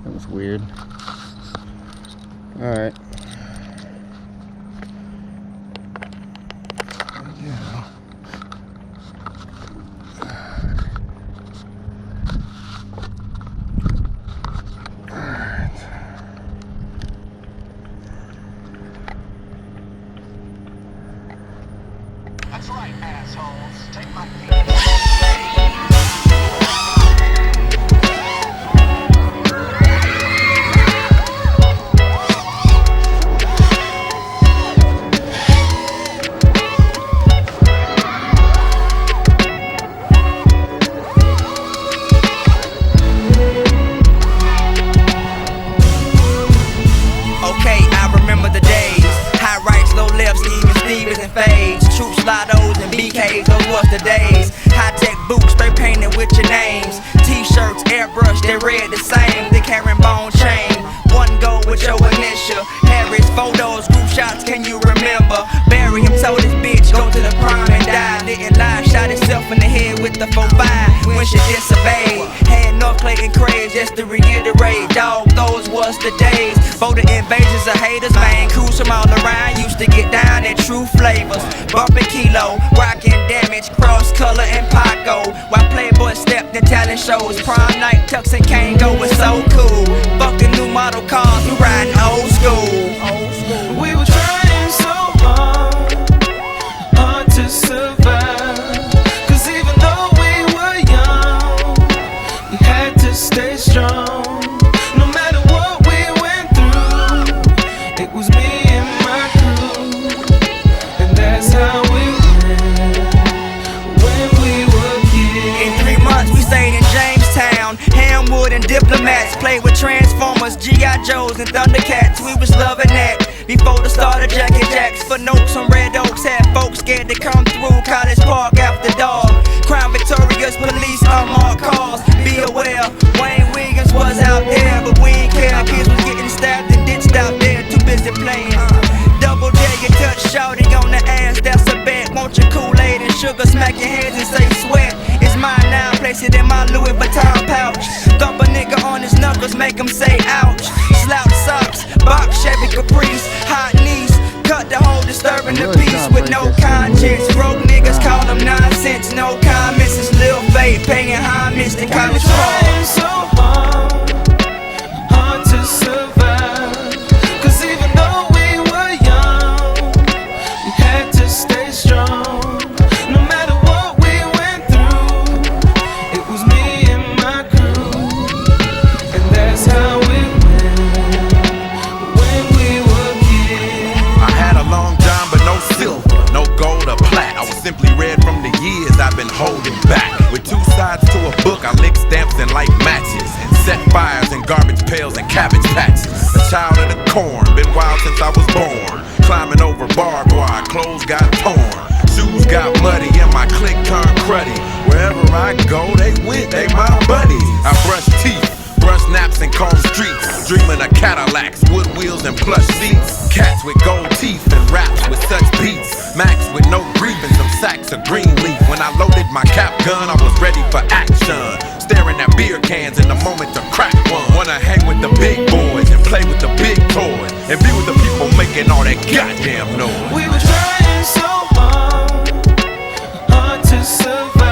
That was weird. Alright. Yeah. That's right, assholes. Take my Okay, I remember the days. High rights, low lefts, even Stevens and fades. Troops, Lottos, and BKs, those was the days. High-tech boots, spray painted with your names. T-shirts, airbrush, they read the same. The herringbone chain, one go with your initial. Harris, photos, group shots, can you remember? Barry him told his bitch, go to the prom and die. Didn't lie, shot himself in the head with the 4-5 when she disobeyed. Had North Clayton craze, just to reiterate, dog, those was the days. For the invasions of haters, man, crews from all around used to get down at true flavors. Bumping Kilo, rocking Damage, Cross Color, and Paco. While Playboy stepped in talent shows, prom night, Tux and Kango was so cool. Fucking new model cars, we riding old school. We were trying so hard to survive. Cause even though we were young, we had to stay strong. No matter what we went through, it was me and my crew. And that's how we went when we were kids. In 3 months we stayed in Jamestown, Hamwood and Diplomats. Played with Transformers, G.I. Joes and Thundercats. We was loving that before the start of Jackie Jacks. For notes on Red Oaks, had folks scared to come through College Park after dark. Crown Victoria's police unmarked cars. Be aware, Wayne Wiggins was out there, but we ain't care. Kids was getting stabbed and ditched out there, too busy playing. Double dare you touch shouting on the ass, that's a bet. Want your Kool-Aid and sugar, smack your hands and say sweat. It's mine now, place it in my Louis Vuitton pouch. Thump a nigga on his knuckles, make him say ouch. Slouch socks, box Chevy Caprice, hot knees, cut the hole, disturbing the peace with no conscience. Broke niggas call them nonsense, no comments. It's Lil Fate paying homage to College Park. Trying so hard to survive. Cause even though we were young, we had to stay strong. No matter what we went through, it was me and my crew. And that's how we went when we were kids. I had a long John but no silver, no gold or plat. I was simply red from the years I've been holding back. With 2 sides to a book, I lick stamps and light matches, and set fires in garbage pails and cabbage patches. A child of the corn, been wild since I was born. Climbing over barbed wire, clothes got torn, shoes got muddy, and my clique turned cruddy. Wherever I go, they went, they my buddies. I brush teeth, brush naps and comb streets, dreaming of Cadillacs, wood wheels and plush seats. Cats with gold teeth and raps with such beats. Max with no grievance, some sacks of green leaf. When I loaded my cap gun, I was ready for action. Staring at beer cans in the moment to crack one. Wanna hang with the big boys and play with the big toys, and be with the people making all that goddamn noise. We were trying so hard to survive.